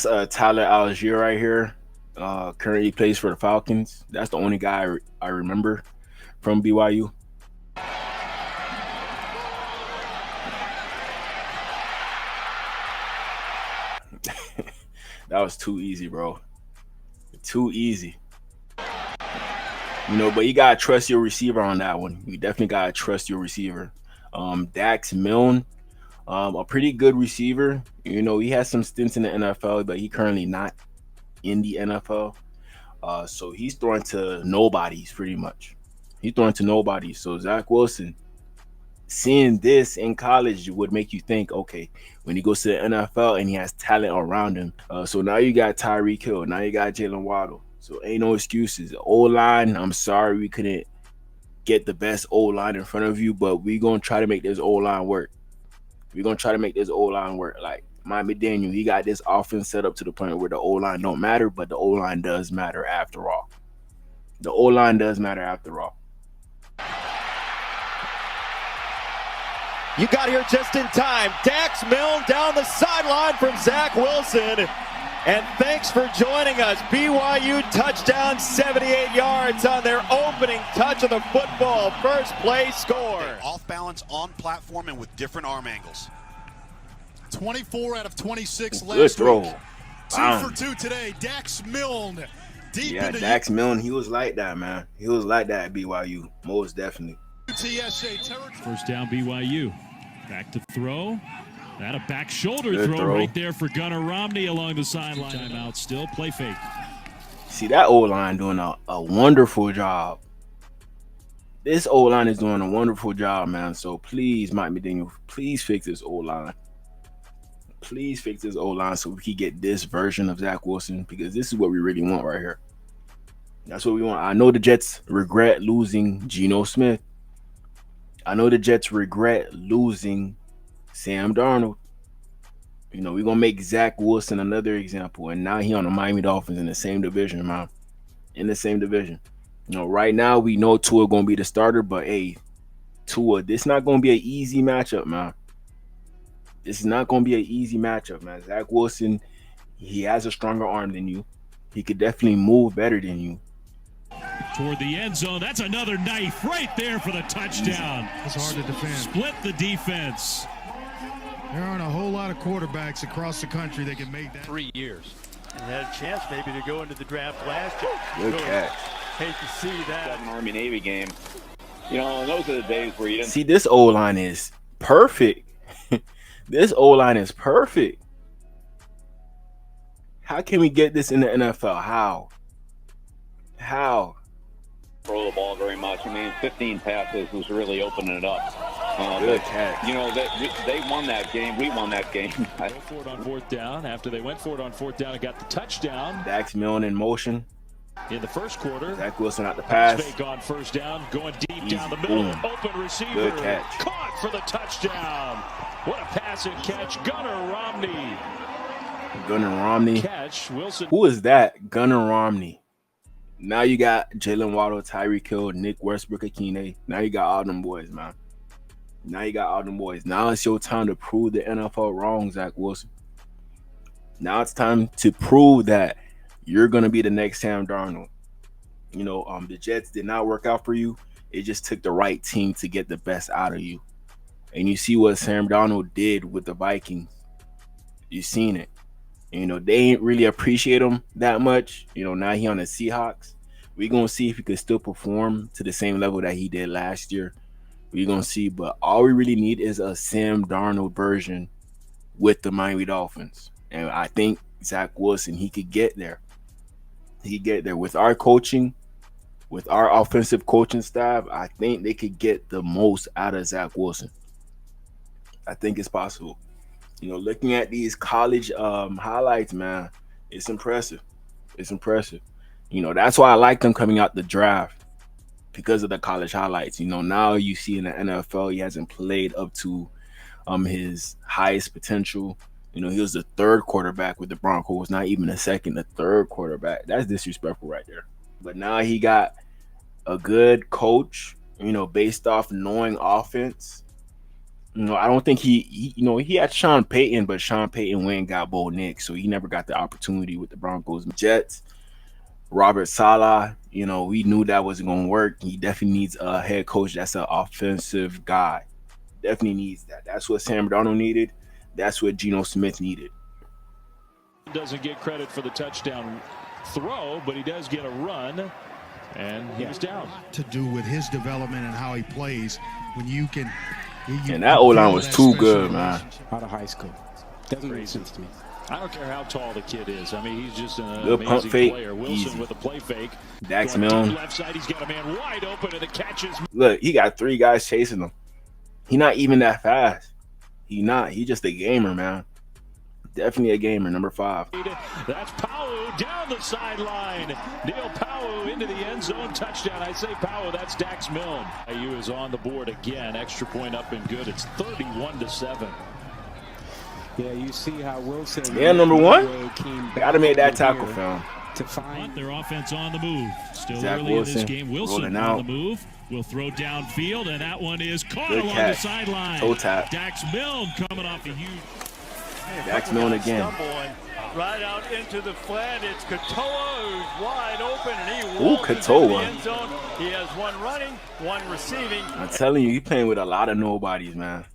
That's Tyler Algier right here. Currently plays for the Falcons. That's the only guy I remember from BYU. That was too easy, bro. Too easy. But you gotta trust your receiver on that one. You definitely gotta trust your receiver. Dax Milne, a pretty good receiver. He has some stints in the NFL, but he currently not in the NFL. So he's throwing to nobodies pretty much. He's throwing to nobodies. So Zach Wilson, seeing this in college would make you think, okay, when he goes to the NFL and he has talent around him. So now you got Tyreek Hill. Now you got Jalen Waddle. So ain't no excuses. O-line, I'm sorry we couldn't get the best O-line in front of you, but we're going to try to make this O-line work. We're going to try to make this O-line work. Like Mike McDaniel, he got this offense set up to the point where the O-line don't matter, but the O-line does matter after all. The O-line does matter after all. You got here just in time. Dax Milne down the sideline from Zach Wilson. And thanks for joining us. BYU touchdown, 78 yards on their opening touch of the football. First play score. Off balance, on platform, and with different arm angles. 24 out of 26 last Good throw. week. Two for two today. Dax Milne. Dax Milne, he was like that, man. He was like that at BYU, most definitely. UTSA territory. First down BYU. Back to throw. That a back shoulder throw right there for Gunnar Romney along the sideline. Timeout still. Play fake. See, that O-line doing a wonderful job. This O-line is doing a wonderful job, man. So please, Mike McDaniel, please fix this O-line. Please fix this O-line so we can get this version of Zach Wilson, because this is what we really want right here. That's what we want. I know the Jets regret losing Geno Smith. I know the Jets regret losing Sam Darnold. We're going to make Zach Wilson another example. And now he on the Miami Dolphins in the same division, man. In the same division. Right now we know Tua going to be the starter, but hey, Tua, this is not going to be an easy matchup, man. This is not going to be an easy matchup, man. Zach Wilson, he has a stronger arm than you. He could definitely move better than you. Toward the end zone. That's another knife right there for the touchdown. It's hard to defend. Split the defense. There aren't a whole lot of quarterbacks across the country that can make that. 3 years. And had a chance maybe to go into the draft last year. Good catch. Hate to see that. Army-Navy game. Those are the days where you didn't See, this O-line is perfect. This O-line is perfect. How can we get this in the NFL? How? throw the ball very much. 15 passes was really opening it up. Good catch. They won that game. We won that game. Go for it on fourth down. After they went for it on fourth down and got the touchdown. Dax Milne in motion. In the first quarter. Zach Wilson out the pass. Fake on first down, going deep Easy. down the middle. Boom. Open receiver. Good catch. Caught for the touchdown. What a pass and catch. Gunnar Romney. Gunnar Romney. Catch. Wilson. Who is that? Gunnar Romney. Now you got Jalen Waddle, Tyreek Hill, Nick Westbrook, Akine. Now you got all them boys, man. Now it's your time to prove the NFL wrong, Zach Wilson. Now it's time to prove that you're going to be the next Sam Darnold. The Jets did not work out for you. It just took the right team to get the best out of you. And you see what Sam Darnold did with the Vikings. You've seen it. They ain't really appreciate him that much. Now he on the Seahawks. We're going to see if he could still perform to the same level that he did last year. We're going to see. But all we really need is a Sam Darnold version with the Miami Dolphins. And I think Zach Wilson, he could get there. He could get there. With our coaching, with our offensive coaching staff, I think they could get the most out of Zach Wilson. I think it's possible. Looking at these college highlights, man, it's impressive. It's impressive. That's why I like them coming out the draft, because of the college highlights. Now you see in the NFL, he hasn't played up to his highest potential. He was the third quarterback with the Broncos, not even the second, the third quarterback. That's disrespectful right there. But now he got a good coach, based off knowing offense. I don't think he he had Sean Payton, but Sean Payton went and got Bo Nix, so he never got the opportunity with the Broncos. Jets, Robert Saleh, we knew that wasn't going to work. He definitely needs a head coach that's an offensive guy. Definitely needs that. That's what Sam Darnold needed. That's what Geno Smith needed. Doesn't get credit for the touchdown throw, but he does get a run, and he was down. To do with his development and how he plays, when you can. And that O-line was too good, man. Out of high school. Doesn't make sense to me. I don't care how tall the kid is. I mean, he's just an good pump amazing fake, player. Wilson easy. with a play fake. Dax Milne. Left side, he's got a man wide open, and the catch is. Look, he got 3 guys chasing him. He not even that fast. He not. He just a gamer, man. Definitely a gamer, number 5. That's Powell down the sideline. Neil Powell into the end zone, touchdown. I say Powell, that's Dax Milne. IU is on the board again. Extra point up and good. It's 31-7. Yeah, you see how Wilson. Yeah, number 1. Gotta make that tackle, fam. To find their offense on the move. Still Zach early Wilson, in this game. Wilson on the move. Will throw downfield, and that one is caught good along catch. the sideline. Toe tap. Dax Milne coming off a huge. Dax Milne again. Right out into the flat. It's Katoa who's wide open, and he walks into the end zone. He has one running, one receiving. I'm telling you, he playing with a lot of nobodies, man.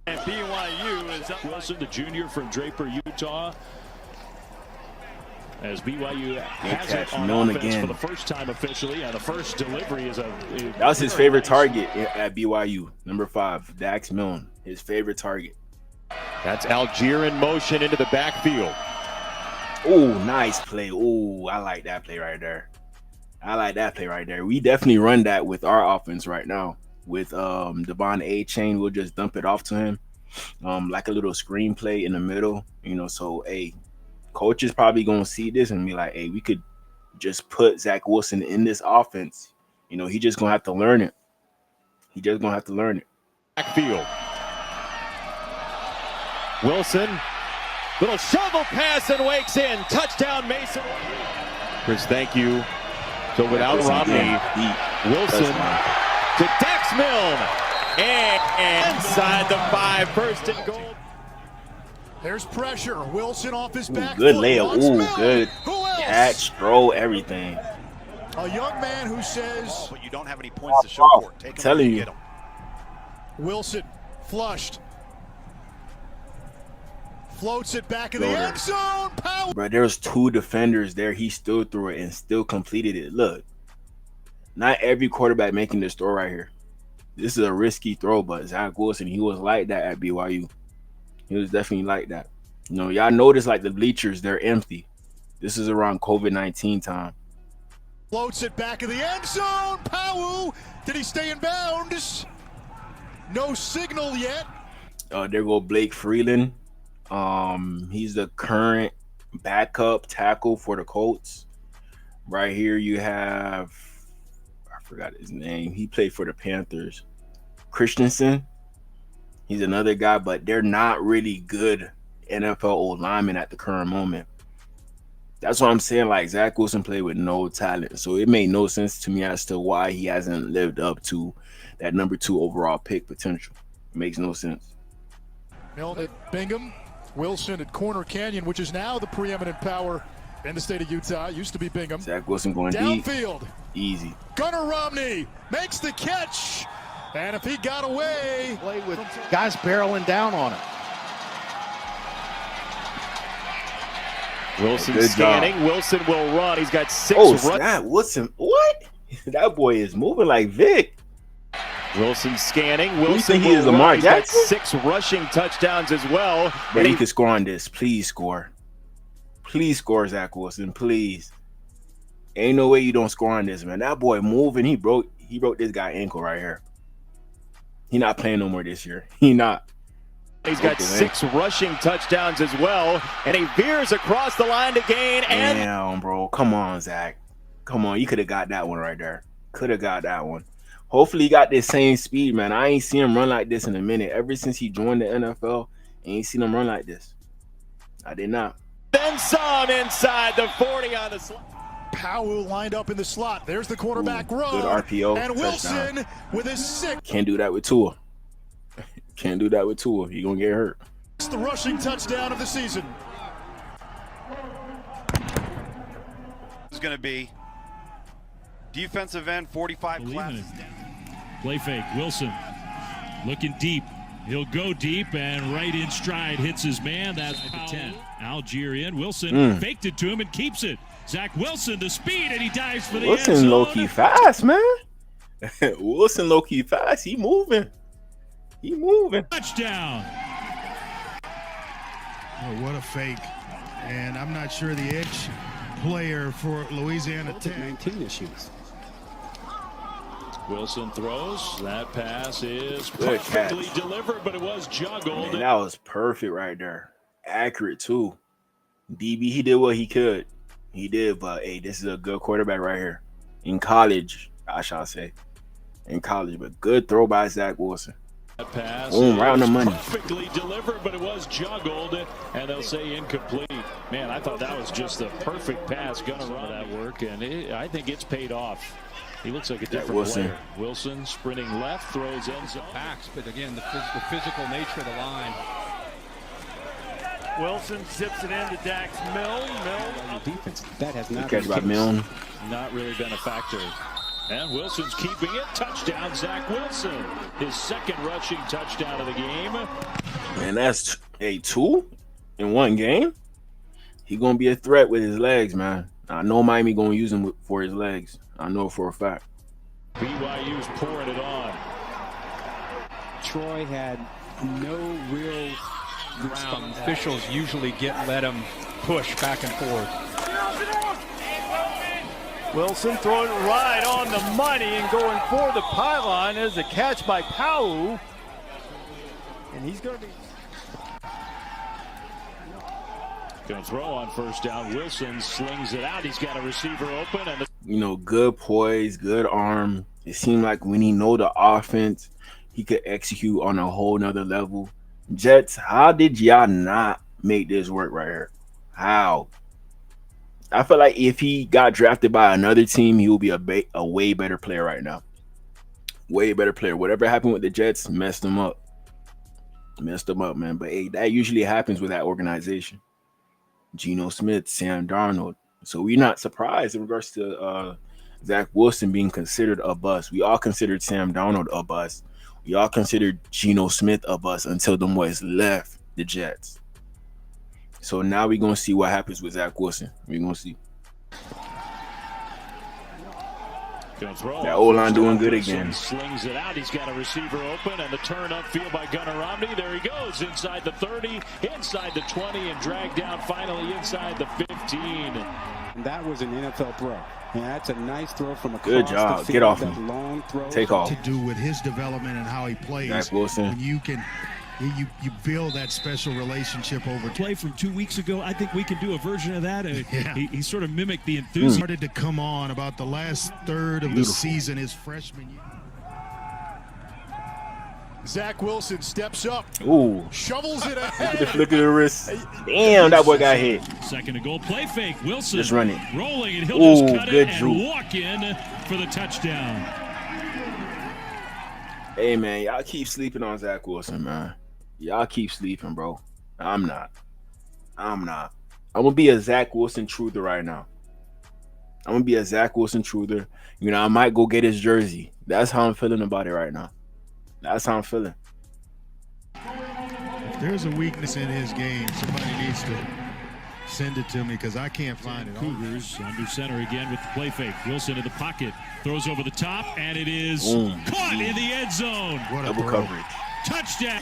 And BYU is up. Wilson, the junior from Draper, Utah. As BYU has it on Milne offense again. for the first time officially, and the first delivery is that was his favorite target at BYU, number 5, Dax Milne, his favorite target. That's Algier in motion into the backfield. Oh, nice play. Oh, I like that play right there. We definitely run that with our offense right now. With Devon A-Chain, we'll just dump it off to him. Like a little screenplay in the middle. So, hey, coach is probably going to see this and be like, hey, we could just put Zach Wilson in this offense. He just going to have to learn it. Backfield. Wilson, little shovel pass and wakes in. Touchdown, Mason. Chris, thank you. So without Romney, Wilson to Dax Milne. And inside the 5, first and goal. There's pressure. Wilson off his back. Good layup. Ooh, good catch, throw, everything. A young man who says, but you don't have any points to show for it. Take them telling and you. get them. Wilson flushed. Floats it back in the end zone. Power. Bro, there's 2 defenders there. He still threw it and still completed it. Look, not every quarterback making this throw right here. This is a risky throw, but Zach Wilson, he was like that at BYU. He was definitely like that. Y'all notice like the bleachers, they're empty. This is around COVID-19 time. Floats it back in the end zone. Powell. Did he stay in bounds? No signal yet. There go Blake Freeland. He's the current backup tackle for the Colts. Right here you have, I forgot his name. He played for the Panthers. Christensen. He's another guy, but they're not really good NFL old linemen at the current moment. That's what I'm saying. Like, Zach Wilson played with no talent. So it made no sense to me as to why he hasn't lived up to that number 2 overall pick potential. It makes no sense. Milne at Bingham. Wilson at Corner Canyon, which is now the preeminent power in the state of Utah. Used to be Bingham. Zach Wilson going downfield. Deep. Easy. Gunnar Romney makes the catch. And if he got away, play with guys barreling down on him. Wilson Good scanning. job. Wilson will run. He's got 6 snap. Wilson, what? That boy is moving like Vic. Wilson scanning. Who Wilson think he is, Lamar He's got Jackson? 6 rushing touchdowns as well. But he could score on this. Please score. Please score, Zach Wilson. Please. Ain't no way you don't score on this, man. That boy moving. He broke this guy ankle right here. He not playing no more this year. He not. He's got 6 rushing touchdowns as well. And he veers across the line to gain. And damn, bro. Come on, Zach. Come on. You could have got that one right there. Could have got that one. Hopefully he got this same speed, man. I ain't seen him run like this in a minute. Ever since he joined the NFL, I ain't seen him run like this. I did not. Then some inside the 40 on the slot. Powell lined up in the slot. There's the quarterback run. Good RPO. And Wilson touchdown. with his 6th. Can't do that with Tua. Can't do that with Tua. He gonna get hurt. It's the rushing touchdown of the season. It's going to be defensive end, 45 classes down. Play fake. Wilson looking deep. He'll go deep and right in stride hits his man. That's 10. Algier in. Wilson faked it to him and keeps it. Zach Wilson to speed and he dives for the end zone. Wilson low-key fast, man. Wilson low-key fast. He moving. He moving. Touchdown. Oh, what a fake. And I'm not sure the edge player for Louisiana Tech. 19 issues. Wilson throws. That pass is Good perfectly catch. delivered, but it was juggled. Man, that was perfect right there. Accurate, too. DB, he did what he could. He did, but, hey, this is a good quarterback right here. In college, I shall say. In college, but good throw by Zach Wilson. That pass Boom, right on the money. Perfectly delivered, but it was juggled, and they'll say incomplete. Man, I thought that was just a perfect pass. Gonna run that work, and I think it's paid off. He looks like a different player. Wilson sprinting left, throws end zone. Backs, but again, the physical nature of the line. Wilson zips it into Dax Milne. Defense. That has not Catch by Milne. Not really been a factor. And Wilson's keeping it. Touchdown, Zach Wilson. His second rushing touchdown of the game. Man, that's a 2 in one game. He gonna be a threat with his legs, man. I know Miami gonna use him for his legs. I know for a fact. BYU's pouring it on. Troy had no real Ground. Officials usually let him push back and forth. Wilson throwing it right on the money and going for the pylon as a catch by Powell. And he's going to be going to throw on first down. Wilson slings it out. He's got a receiver open. And good poise, good arm. It seemed like when he know the offense, he could execute on a whole nother level. Jets, how did y'all not make this work right here? How? I feel like if he got drafted by another team, he will be a way better player right now. Way better player. Whatever happened with the Jets messed him up. Messed him up, man. But hey, that usually happens with that organization. Geno Smith, Sam Darnold. So we're not surprised in regards to Zach Wilson being considered a bust. We all considered Sam Darnold a bust. We all considered Geno Smith a bust until them boys left the Jets. So now we're going to see what happens with Zach Wilson. We're going to see. That O-line doing good again. Slings it out. He's got a receiver open, and the turn upfield by Gunnar Romney. There he goes inside the 30, inside the 20, and dragged down finally inside the 15. And that was an NFL throw. Yeah, that's a nice throw from across good job. The field. Get off that him. Long throw. Take off. To do with his development and how he plays. Zach Wilson. When you can, you build that special relationship over Play from 2 weeks ago. I think we can do a version of that. Yeah. He sort of mimicked the enthusiasm. started to come on about the last third of the season, his freshman year. Zach Wilson steps up. Ooh. Shovels it Look ahead. at the flick of the wrist. Damn, that boy got hit. Second to goal. Play fake. Wilson Just run it. rolling, and he'll just cut good it and juke. walk in for the touchdown. Hey, man, y'all keep sleeping on Zach Wilson, man. Y'all keep sleeping, bro. I'm not. I'm going to be a Zach Wilson truther right now. I'm going to be a Zach Wilson truther. You know, I might go get his jersey. That's how I'm feeling about it right now. That's how I'm feeling. If there's a weakness in his game, somebody needs to send it to me because I can't find it. Cougars under center again with the play fake. Wilson in the pocket. Throws over the top, and it is caught in the end zone. What a Double throw. coverage. Touchdown.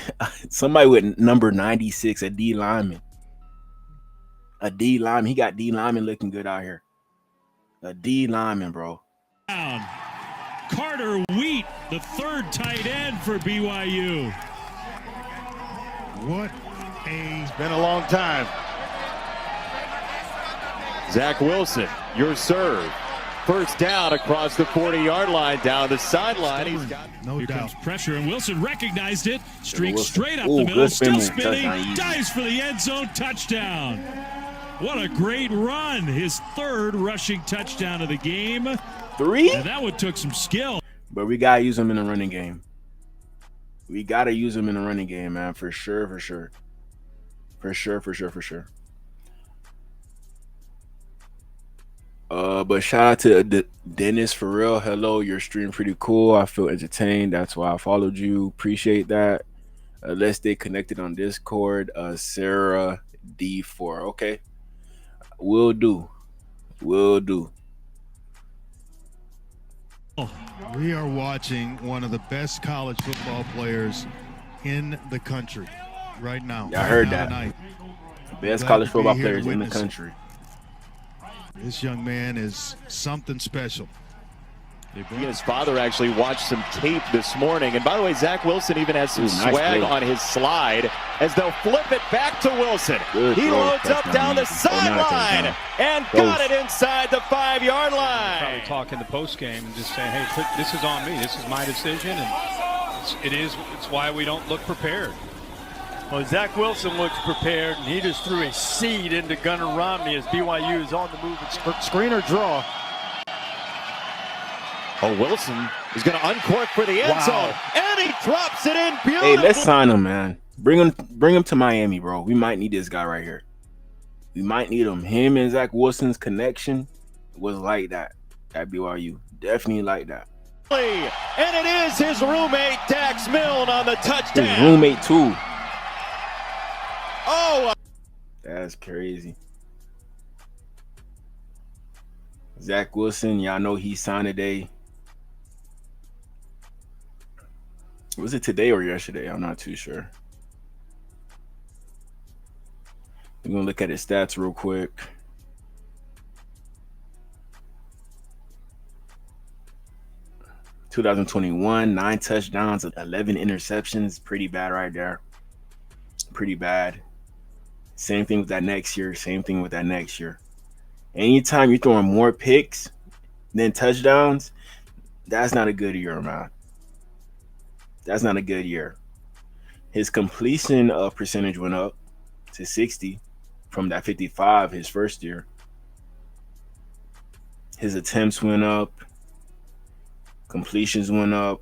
Somebody with number 96, a D lineman. A D lineman. He got D lineman looking good out here. A D lineman, bro. Carter Wheat, the third tight end for BYU. What a It's been a long time. Zach Wilson, your serve. First down across the 40-yard line, down the sideline. He's got no Here doubt. comes pressure, and Wilson recognized it. Streaks Wilson. straight up Ooh, the middle, good spin still move. spinning, Touchdown, easy. dives for the end zone, touchdown. What a great run. His third rushing touchdown of the game. 3? And that one took some skill. But we got to use him in the running game. We gotta use him in the running game, man, for sure, for sure. For sure, for sure, for sure. But shout out to Dennis for real. Hello, your stream pretty cool. I feel entertained. That's why I followed you. Appreciate that. Let's stay connected on Discord. Sarah D4. Okay. Will do. Will do. We are watching one of the best college football players in the country right now. Yeah, I heard that. Tonight. Best college football players in the country. This young man is something special. He and his father actually watched some tape this morning. And by the way, Zach Wilson even has some swag on his slide as they'll flip it back to Wilson. He loads up down the sideline and got it inside the 5-yard line. Probably talking the post game and just saying, hey, this is on me. This is my decision. And it's why we don't look prepared. Well, Zach Wilson looks prepared, and he just threw a seed into Gunnar Romney as BYU is on the move. Screener draw. Oh, Wilson is going to uncork for the end zone, and he drops it in beautifully. Hey, let's sign him, man. Bring him to Miami, bro. We might need this guy right here. We might need him. Him and Zach Wilson's connection was like that at BYU. Definitely like that. And it is his roommate, Dax Milne, on the touchdown. His roommate, too. Oh, that's crazy. Zach Wilson, y'all know he signed today. Was it today or yesterday? I'm not too sure. We're going to look at his stats real quick. (2021) 9 touchdowns, 11 interceptions. Pretty bad right there. Pretty bad. Same thing with that next year. Same thing with that next year. Anytime you're throwing more picks than touchdowns, that's not a good year, man. That's not a good year. His completion percentage went up to 60 from that 55 his first year. His attempts went up. Completions went up.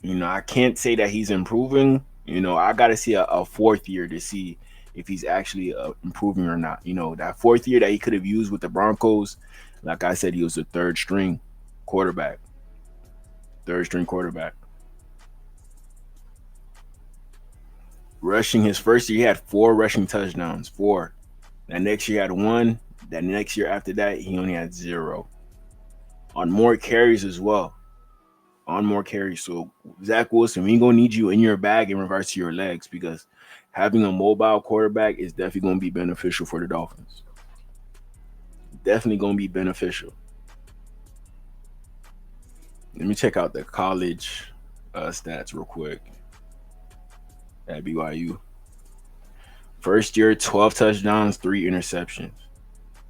You know, I can't say that he's improving. You know, I got to see a fourth year to see if he's actually improving or not. You know, that fourth year that he could have used with the Broncos, like I said, he was a third string quarterback. Rushing his first year, he had 4 rushing touchdowns. 4. That next year, he had 1. That next year after that, he only had 0. On more carries as well. On more carries. So, Zach Wilson, we ain't going to need you in your bag in regards to your legs, because having a mobile quarterback is definitely going to be beneficial for the Dolphins. Definitely going to be beneficial. Let me check out the college stats real quick at BYU. First year, 12 touchdowns, 3 interceptions.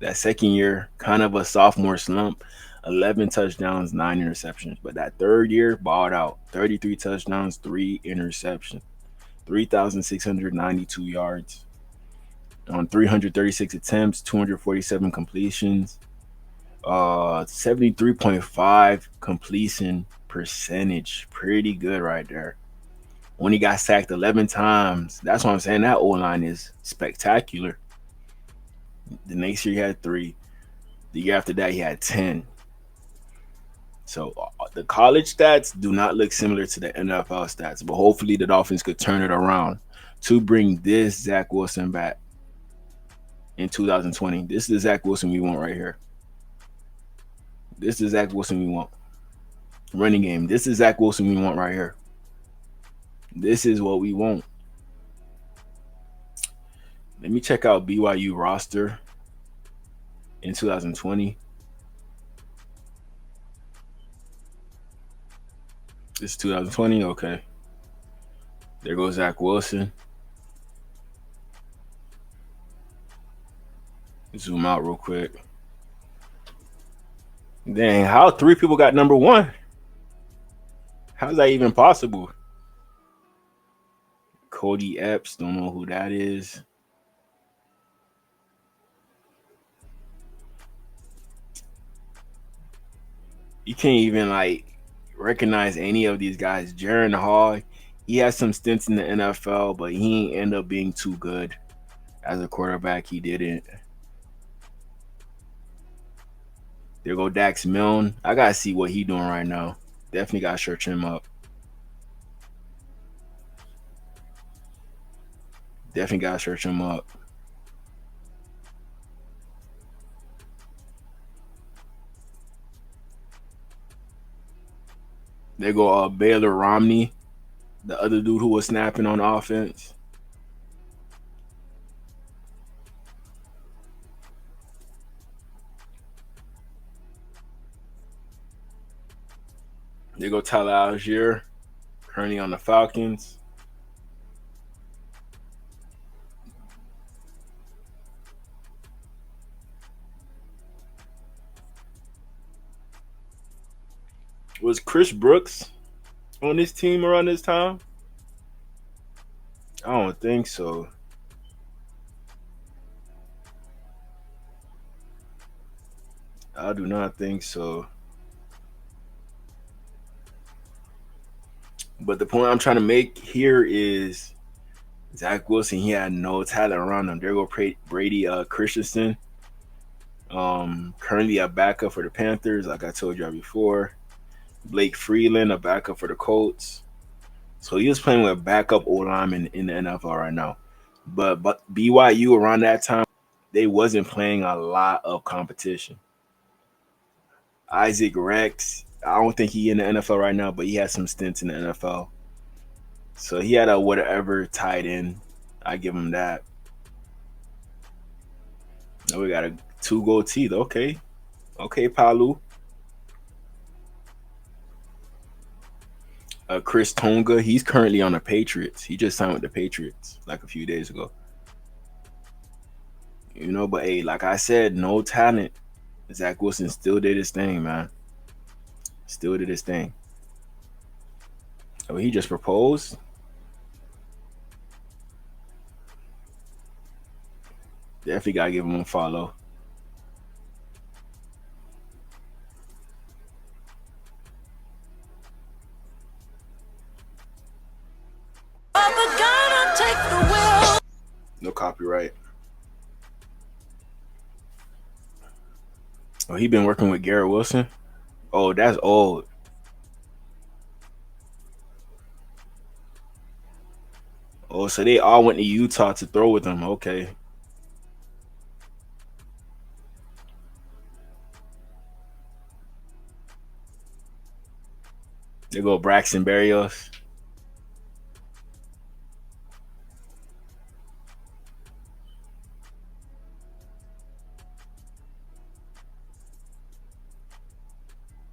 That second year, kind of a sophomore slump, 11 touchdowns, 9 interceptions. But that third year, balled out, 33 touchdowns, 3 interceptions, 3,692 yards on 336 attempts, 247 completions, 73.5 completion percentage. Pretty good right there. When he got sacked 11 times, that's what I'm saying. That O-line is spectacular. The next year he had 3. The year after that he had 10. So the college stats do not look similar to the NFL stats, but hopefully the Dolphins could turn it around to bring this Zach Wilson back in 2020. This is the Zach Wilson we want right here. This is the Zach Wilson we want. Running game. This is Zach Wilson we want right here. This is what we want. Let me check out BYU roster in 2020. This is 2020. Okay. There goes Zach Wilson. Zoom out real quick. Dang, how 3 people got number 1? How's that even possible? Cody Epps, don't know who that is. You can't even like recognize any of these guys. Jaron Hall, he had some stints in the NFL, but he ain't end up being too good as a quarterback. He didn't. There go Dax Milne. I gotta see what he doing right now. Definitely gotta search him up. Definitely gotta search him up. There go Baylor Romney, the other dude who was snapping on offense. There go Tyler Algier, currently on the Falcons. Was Chris Brooks on this team around this time? I don't think so. I do not think so. But the point I'm trying to make here is Zach Wilson, he had no talent around him. There go Brady Christensen. Currently a backup for the Panthers, like I told y'all before. Blake Freeland, a backup for the Colts. So he was playing with backup O-linemen in the NFL right now. But BYU around that time, they wasn't playing a lot of competition. Isaac Rex, I don't think he in the NFL right now, but he had some stints in the NFL. So he had a whatever tight end. I give him that. Now we got a 2 gold teeth. Okay. Okay, Palu. Chris Tonga, he's currently on the Patriots. He just signed with the Patriots like a few days ago. You know, but hey, like I said, no talent. Zach Wilson still did his thing, man. Still did his thing. Oh, he just proposed. Definitely gotta give him a follow. No copyright. Oh, he been working with Garrett Wilson? Oh, that's old. Oh, so they all went to Utah to throw with him. Okay. There go Braxton Berrios.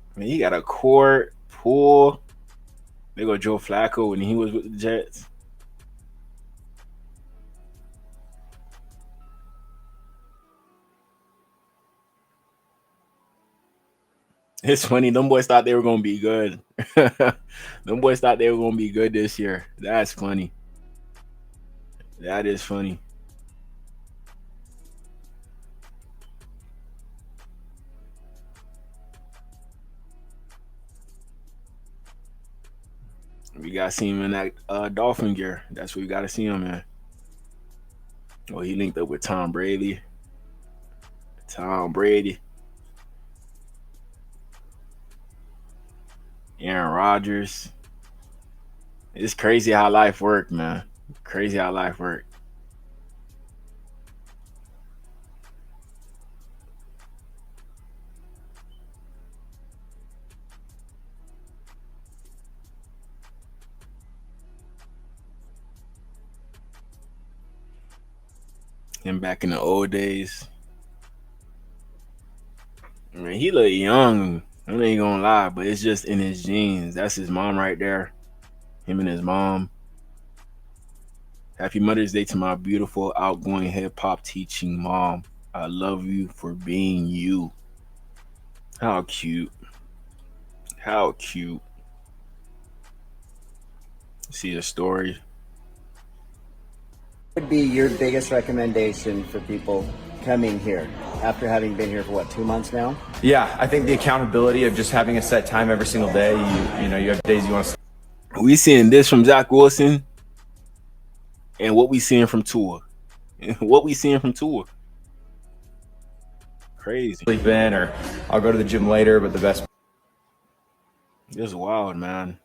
I mean, he got a court, pool. There go Joe Flacco when he was with the Jets. It's funny. Them boys thought they were going to be good. Them boys thought they were going to be good this year. That's funny. That is funny. We got to see him in that Dolphin gear. That's what we got to see him in. Oh, he linked up with Tom Brady. Tom Brady. Aaron Rodgers. It's crazy how life worked, man. Crazy how life worked. Him back in the old days. I mean, he look young. I ain't gonna lie, but it's just in his genes. That's his mom right there. Him and his mom. Happy Mother's Day to my beautiful, outgoing hip-hop teaching mom. I love you for being you. How cute. How cute. See a story. What would be your biggest recommendation for people coming here after having been here for what, 2 months now? Yeah, I think the accountability of just having a set time every single day. You know, you have days you want to We seeing this from Zach Wilson, and what we seeing from Tua. What we seeing from Tua. Crazy. Sleep in, or I'll go to the gym later, but the best. This is wild, man.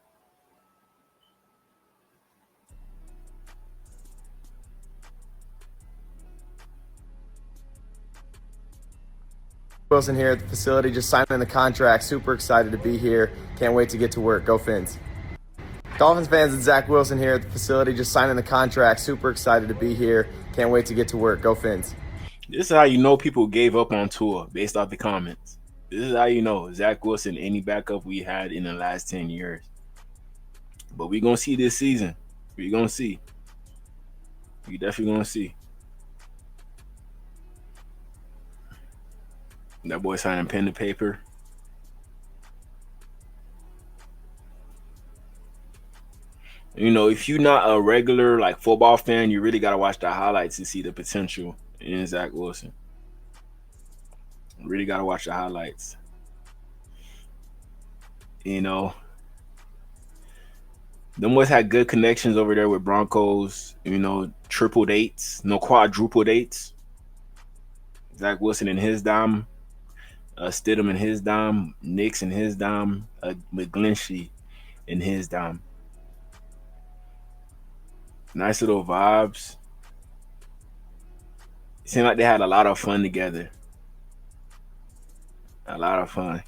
Wilson here at the facility, just signing the contract. Super excited to be here. Can't wait to get to work. Go Fins. Dolphins fans and Zach Wilson here at the facility, just signing the contract. Super excited to be here. Can't wait to get to work. Go Fins. This is how you know people gave up on Tua based off the comments. This is how you know Zach Wilson, any backup we had in the last 10 years. But we're going to see this season. We're going to see. We definitely going to see. That boy signing pen to paper. You know, if you're not a regular like football fan, you really got to watch the highlights to see the potential in Zach Wilson. Really got to watch the highlights. You know, them boys had good connections over there with Broncos. You know, triple dates, no quadruple dates. Zach Wilson in his dime, Stidham in his dime, Nix in his dime, McGlinchey in his dime. Nice little vibes. It seemed like they had a lot of fun together. A lot of fun.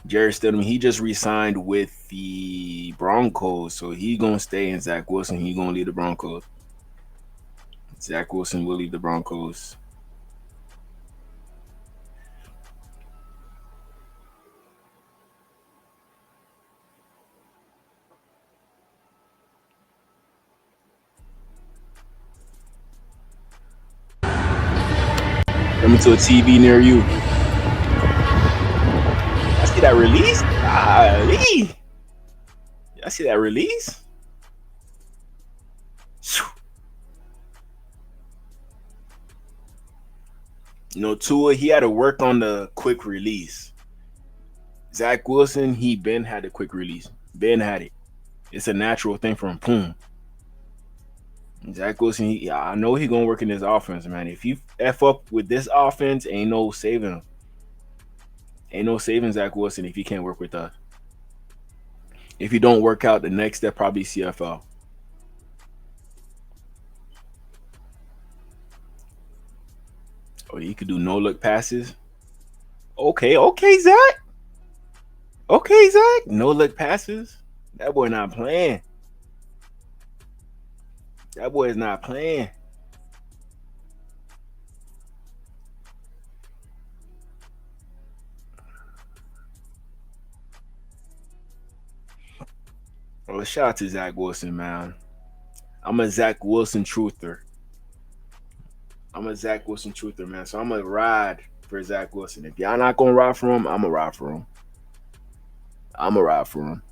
Jared Stidham, he just re-signed with the Broncos, so he's going to stay, and Zach Wilson, he's going to leave the Broncos. Zach Wilson will leave the Broncos. Coming to a TV near you. I see that release. Golly. I see that release. You know, Tua, he had to work on the quick release. Zach Wilson, he been had a quick release. Ben had it. It's a natural thing for him. Boom. Zach Wilson, I know he's going to work in this offense, man. If you F up with this offense, ain't no saving him. Ain't no saving Zach Wilson if he can't work with us. If you don't work out, the next step probably CFL. Oh, you could do no-look passes. Okay, Zach. Okay, Zach. No-look passes. That boy not playing. That boy is not playing. Well, shout out to Zach Wilson, man. I'm a Zach Wilson truther. Man. So I'm going to ride for Zach Wilson. If y'all not going to ride for him, I'm going to ride for him.